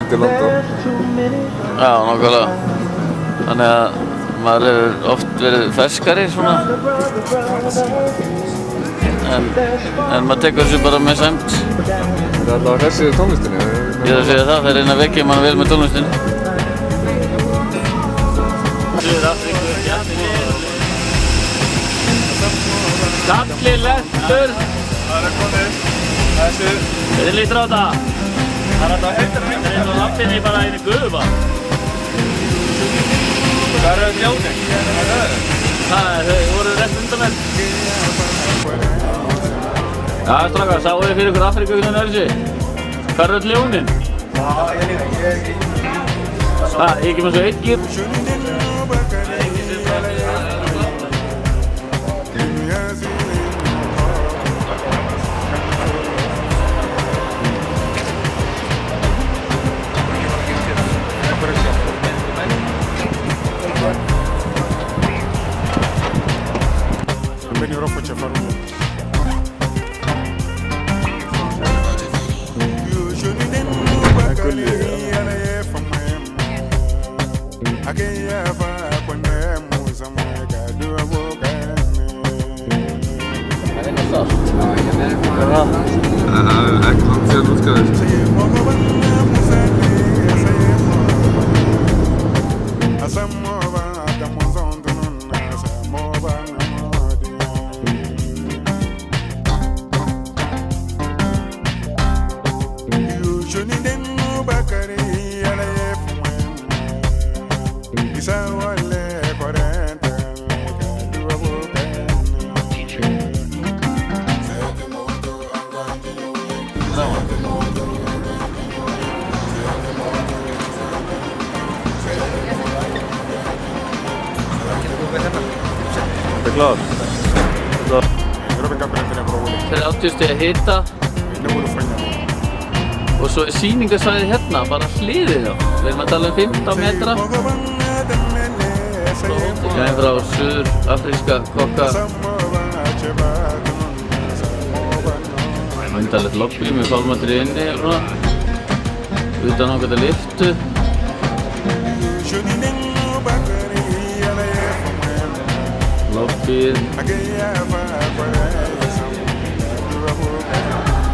til London. Já, nákvæmlega. Þannig að maður hefur oft verið ferskari svona. En maður tekur þessu bara með sæmt. Það er allavega hressið tónlistinni. Ég þarf að segja það, þeir reyna að vekja mann vel með tónlistinni. Suður-Afríku, Kalli Lestur. Það er komið. Þessu. Hvernig lítur á þetta? Það er þetta heitir Það er eins og lappinni bara inn í gufa. Það eru ljóðing. Þau voru rétt undan mér. Já, strákar, sáu þið fyrir ykkur Afríku hérna Elsi? Hvað eru öll ljónin? Já, ég líka. Ég ekki með svo einn gír. Ekki langt síðan útskæðist. Þetta er klart. Þeir eru 80 stiga hita. Og svo er sýningarsvæðið hérna, bara hliðið á. Við erum að tala um 15 metra. Ég er frá suður-afríska kokka. Myndalegt lobby með fálmatri inni og svona. Utan ákveðta lyftu. Lobbyið.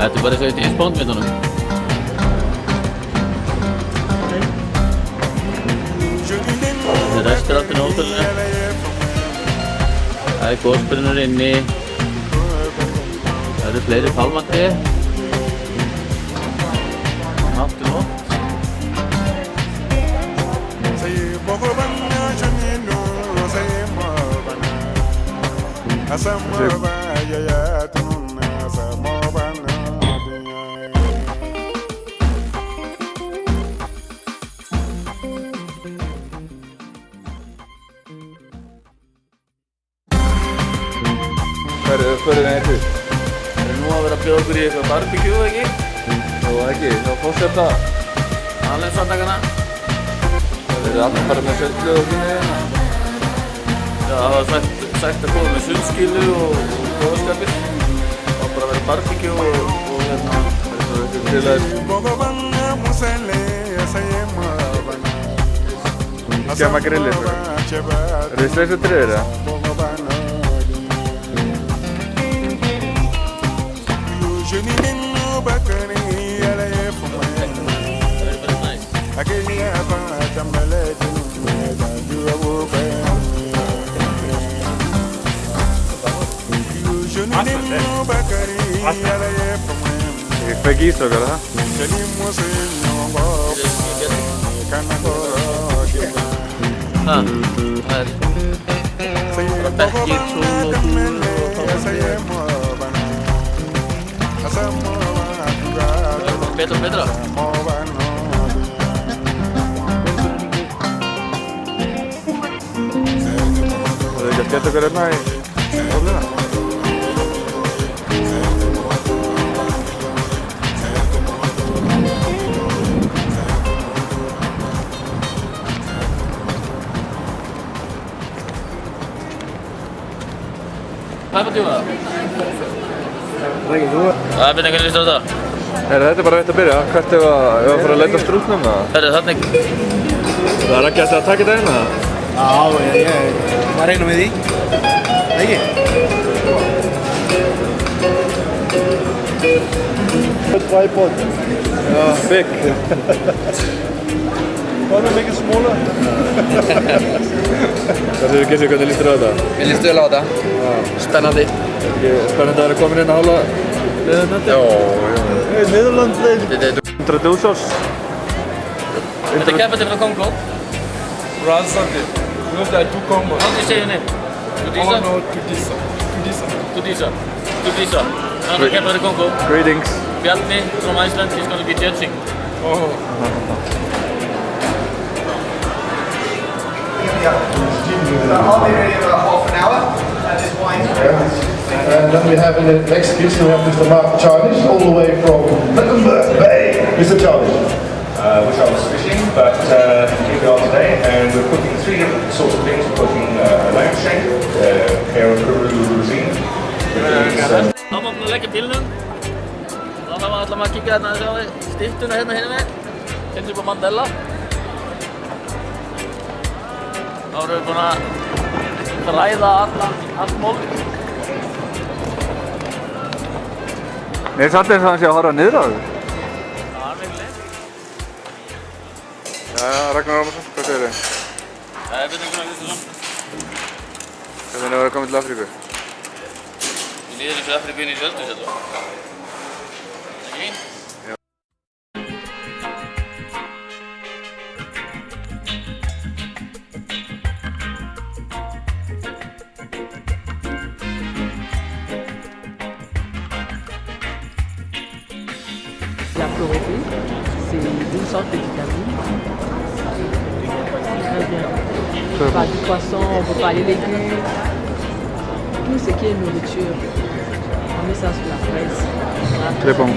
Þetta er bara eins og eitt í spóndmyndunum. Þetta er restaurantinn á hótelinu. Það er gosbrunnur inni. Það eru fleiri pálmatri. Hátt og nótt. Förum við eitthvað. Við erum nú að vera að bjóða okkur í eitthvað barbecue, ekki? Jú, ekki. Þá fórst það. Alveg samtakana. Þeir eru allir bara með söllu og fínu hérna. Já, það var sagt að koma með sundskýlu og góðskapir. Það var bara að vera barbecue og hérna. Það er eitthvað til að... Skemma grillið svo. Eru þið sveins og triðir það? Ég fekk ísokar það. Það er bara bekkir, sól og túr og betra og betra. Það er ekki að skella okkur hérna í hóluna. Hvað er það að djúa það? Það er ekki þú. Það er byrjað hvernig líst á þetta? Þetta er bara rétt að byrja. Hvert ef að fara að leita strútnum eða? Þannig. Það er ekki að taka þetta inn eða? Já, ég var reyna með því. Ekki? Tripod. Já, big. Hvað er mikið smóla? Hvernig líst þér á þetta? Mér líst vel á þetta. Spennandi. Spennandi að vera komin inn að hálfa liðin þetta? Já. Nederland leið. Introduce us. Þetta er keppandi frá Kongo. Razandi. Those are two combos. How do you say your name? Tudisa? Oh no, Tudisa. Tudisa. Another keppandi frá Kongo. Greetings. Bjarni from Iceland, he's going to be judging. Oh. I'll be ready in about half an hour at this point. Then we have in the next piece we have Mr. Mark Charlies, all the way from Luxembourg Bay. Mr. Charlies. Which I was fishing, but here we are today, and we're cooking three different sorts of things. We're cooking lamb shank, Peru cuisine. Þá má búin að leggja bílnum. Þá ætlum að kíkja hérna að sjá styttuna hérna hinum með. Hendur upp á Mandela. Þá erum við búin að ræða allt mólk. Nei, samt eins og hann sé að horfa niður á þig. Það var mikið leið. Jæja, Ragnar Ómarsson, hvað segir þið? Það er betur Gunnar Kristjánsson. Hvernig er að vera komin til Afríku? Við líður eins og Afríku inn í Sjöldus allavega. Ekki? La chlorophylle, c'est une sorte de vitamine. Très bien. On peut parler du poisson, on peut parler des légumes, tout ce qui est nourriture. On met ça sur la fraise. Très bon.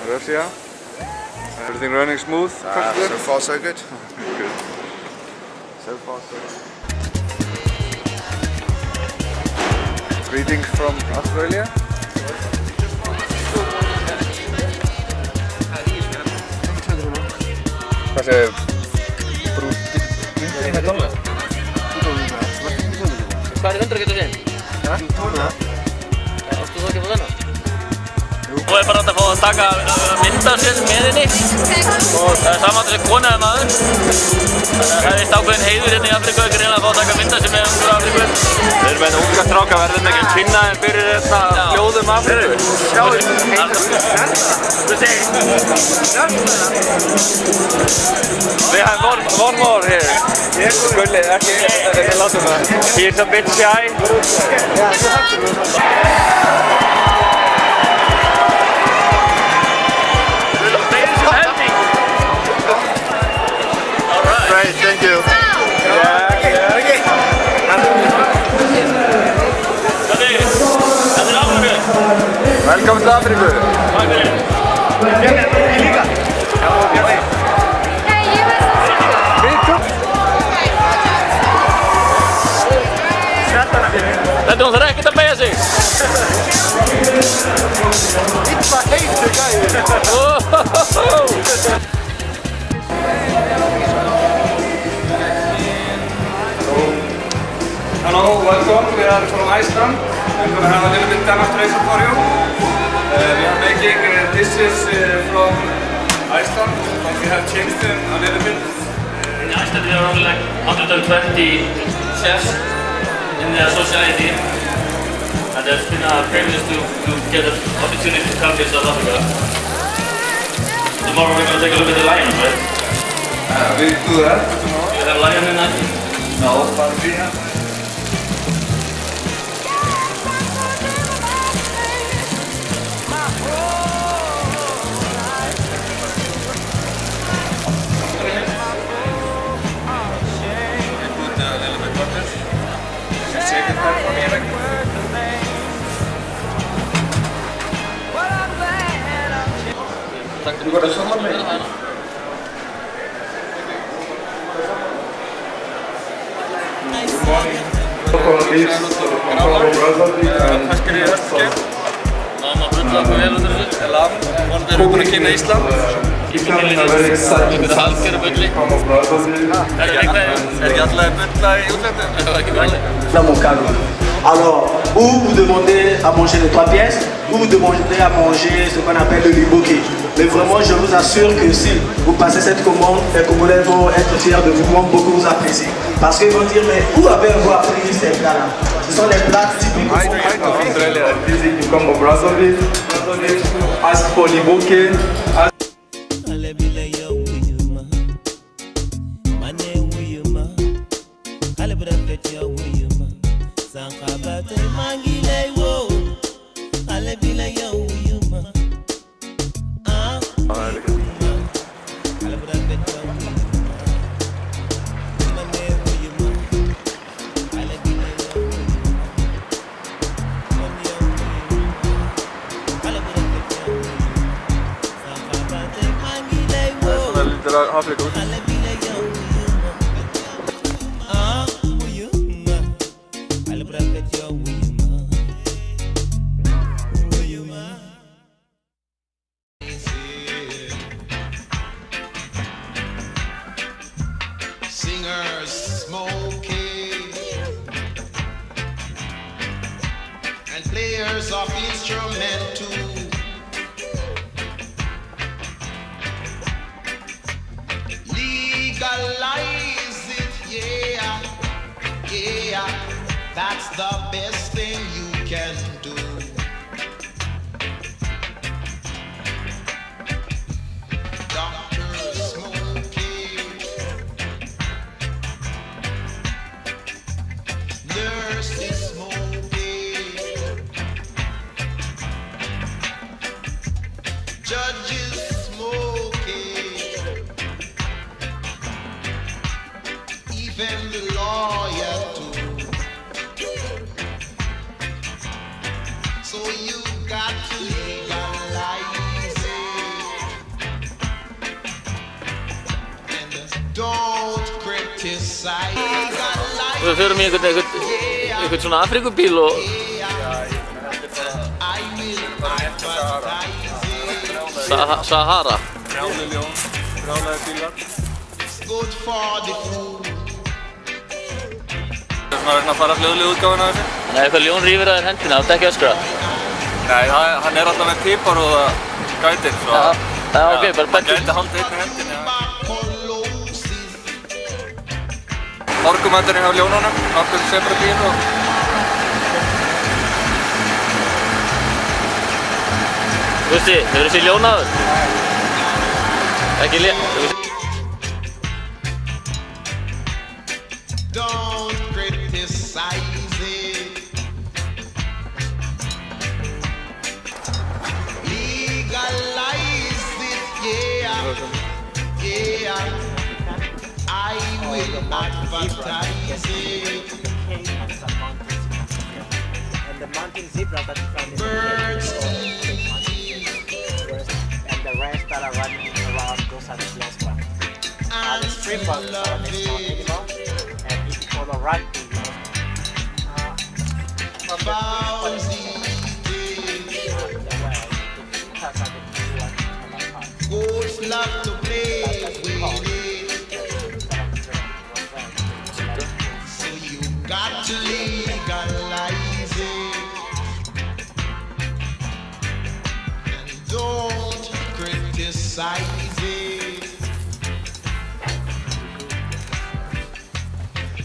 Russia. Everything running smooth? So far so good. Good. So far, so good. Greetings from Australia. Hvað segir Hvað er 100 getur þinn? Áttu þú ekki að fá þennan? Nú er bara að fá að taka mynd af sér með henni og það er saman þessi kona eða maður. Þannig að það er vist ákveðin heiður hérna í Afríku, ekki reyna að fá að taka mynd af sér með ungur Afríku. Við erum með unga stráka, verðum ekki að kynna þeim fyrir þetta hljóðum Afríku. Sjáum We have one more here. Gulli, ekki látum það. He's a bit shy. Great, thank you. Velkomin til Afríku. Þetta hún þarf ekkert að beygja sig. Illa heitur gæði. Hello, welcome. We are from Iceland. I'm going to have a little bit demonstration for you. We are making dishes from Iceland, but we have changed them a little bit. In Iceland there are only like 120 chefs in the society, and it's been a privilege to get an opportunity to come to South Africa. Tomorrow we're going to take a look at the lion, right? We do that. Do you have lion in that? No, but we have. You got a summer mate? Mamma brullar okkur vel út af þessu. Vonandi erum við búin að kynna Ísland. Þetta halgera bulli. Er ekki allavega bulla í útlöndum? Það var ekki bulli. Dans mon cadre. Alors, ou vous demandez à manger les 3 pièces, ou vous demandez à manger ce qu'on appelle le liboké. Mais vraiment, je vous assure que si vous passez cette commande, les Congolais vont être fiers de vous, vont beaucoup vous apprécier. Parce qu'ils vont dire, mais où avez-vous appris ces plats-là? Ce sont des plats typiques. Australia, you come from Brazzaville, ask for liboké. Afríku. Singers smoking and players of instrument too. Legalize it, yeah, yeah, that's the best thing you can do. Doctors smoking, nurses smoking, judges smoking, even the lawyer too. Við förum í einhvern svona Afríkubíl og Sahara. Brjálaði bílar. Það er svona að fara hljóðlega útgáfuna af þessu. Þannig að eitthvað ljón rífur að þér hendina, áttu ekki að öskra? Nei, hann er alltaf með piparúða gætir, svo Já, ok, bara hann gæti haldið einhver hendinni. Morgumætturinn hjá ljónunum, nokkur sebradýr og... Gústi, hefur þú séð ljón áður? Ekki Don't criticize it. Legalize it, yeah. Yeah. I will advertise it. And the mountain zebra that you found in Birds and the rest that are running around, those are the blessed ones. The stream bugs are the next one animal, and if you follow right to Goats love to play with it. So you got to legalize it. And don't criticize it.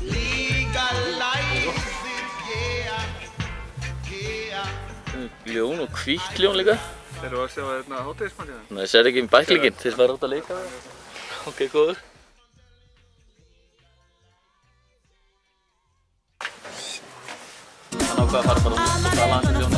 Legalize it, yeah, yeah. ljón og hvítt ljón líka. Þeir eru að sjá hérna hádegismatinn? Nei, það er ekki um bæklingin, þeir fara út að leika. Ok, góður. Hann ákvað að fara bara út og tala hans um ljónið.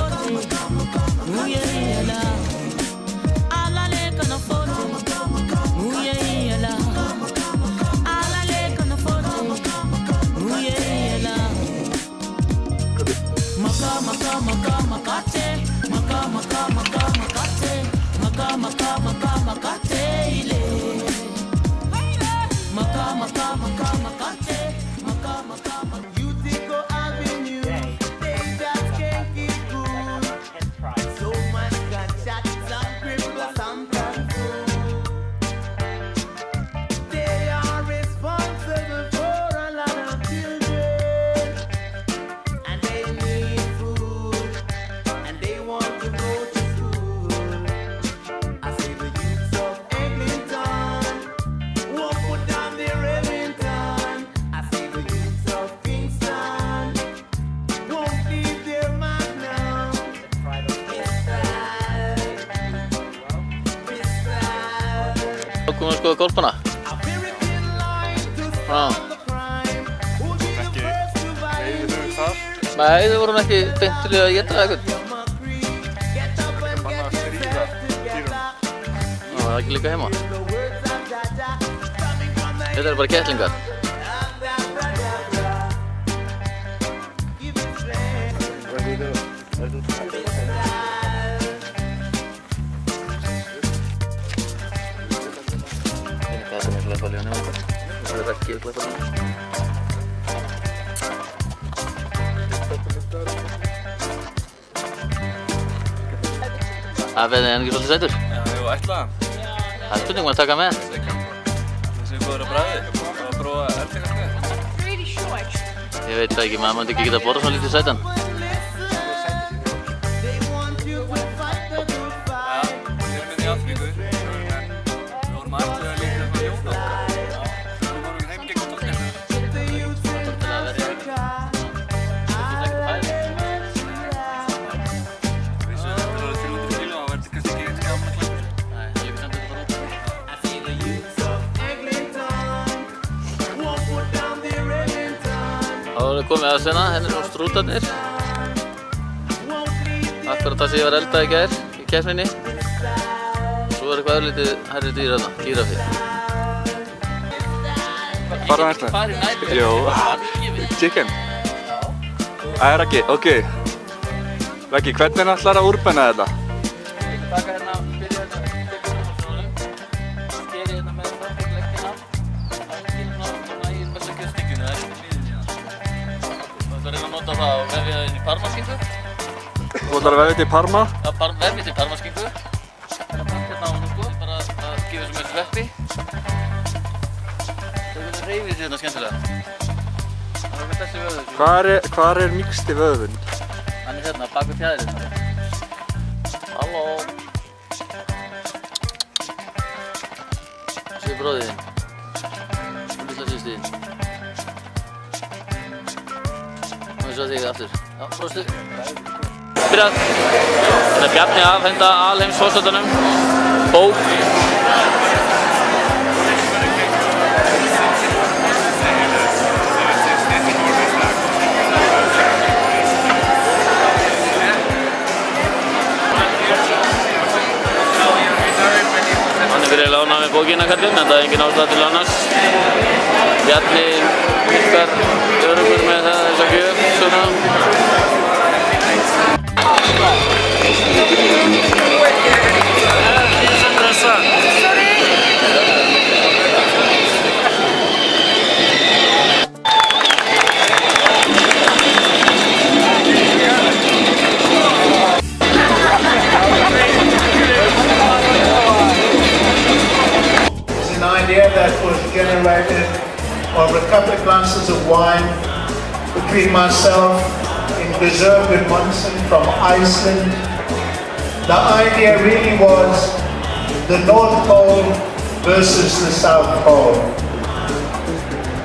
Komum við að skoða golfbana? Ekki veiðilegu þar. Nei, þau vorum ekki beint til að éta eitthvað. Ekki banna að stríða dýrum. Það var ekki líka heima. Þetta eru bara kettlingar. Það er ekki að gleppa ljónið. Það er ekki svolítið sætur. Já, ég var ætlað hann. Það er spurning að taka með. Þessi er góður að bræði. Það var að prófa eldingarskeið. Ég veit það ekki, maður myndi ekki geta borða svona lítið sætan. Það er komið að sena, henni eru strútarnir. Akkurat það sem ég var eldað í gær í keppninni. Svo er eitthvað öðrulítið hærri dýr þarna, gíraffi. Farðu næsta? Jó. Chicken? Það er ekki, ok. Raggi, hvernig ætlar að úrbenna þetta? Taka hérna, byrja hérna, skeri hérna með leggina. Það er svona í besta kjörstíkju. ætla að vefja inn í parmaskinku. Þú ætlar að vefja þetta í parma? Já, vefja þetta í parmaskinku. Hérna á hún sko, bara að gefa þessu með sveppi. Það er reyfið þetta hérna skemmtilega. Það er með þessi vöður. Hvar er mýksti vöðvinn? Hann er hérna, bak við fjæðirinn. Halló. Þessi er bróðinn. Og litla sýstin. Og svo þig aftur. Já, brostu. Byrjað. Þannig að Bjarni afhenda alheimsforsetanum bók. Hann er fyrir lána með bókina kallinn, en það er engin ástæða til annars. Bjarni virkar öruggur með þessa gjöf, svona. An idea that was generated over a couple of glasses of wine between myself and Guzur Gudmundsson from Iceland. The idea really was the North Pole versus the South Pole.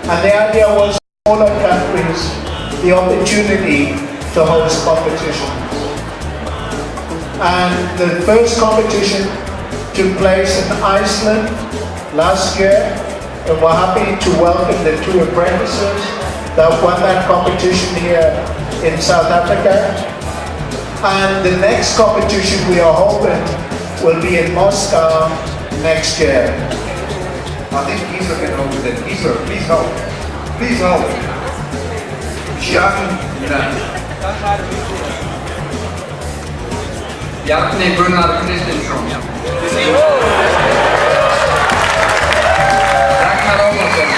And the idea was smaller countries the opportunity to host competitions. And the first competition took place in Iceland last year, and we're happy to welcome the two apprentices that won that competition here in South Africa. And the next competition we are hoping will be in Moscow next year. I think Gisler can help with it. Gisler, please help. Please help. Bjarni Gunnar Kristinsson. Ragnar Ólafsson.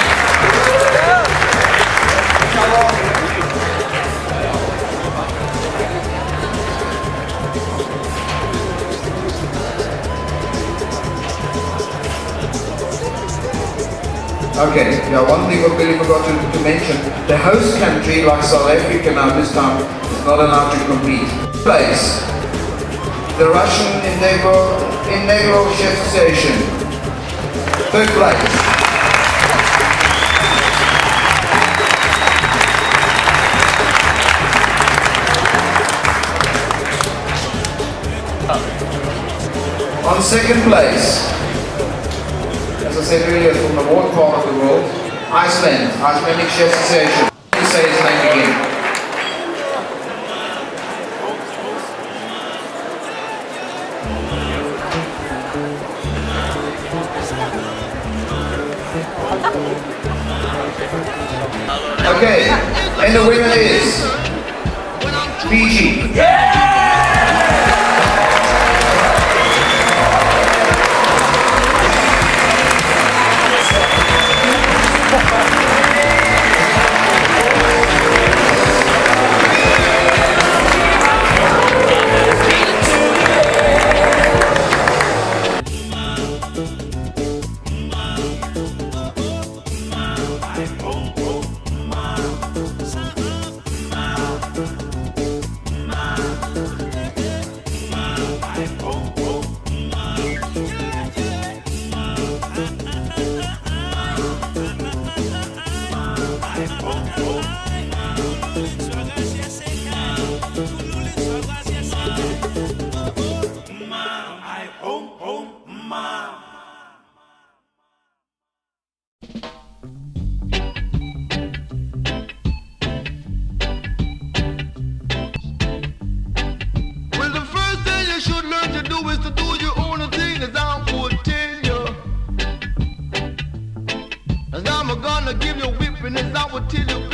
Okay, yeah, one thing we really forgot to mention, the host country, like South Africa now this time, is not allowed to compete. Place, the Russian Inaugural Chef Association. Third place. On second place, as I said earlier, from the warm part of the world, Iceland, Icelandic Chef Association. Please say his name again. Okay, and the winner is Fiji. Give you whipping as I would tell you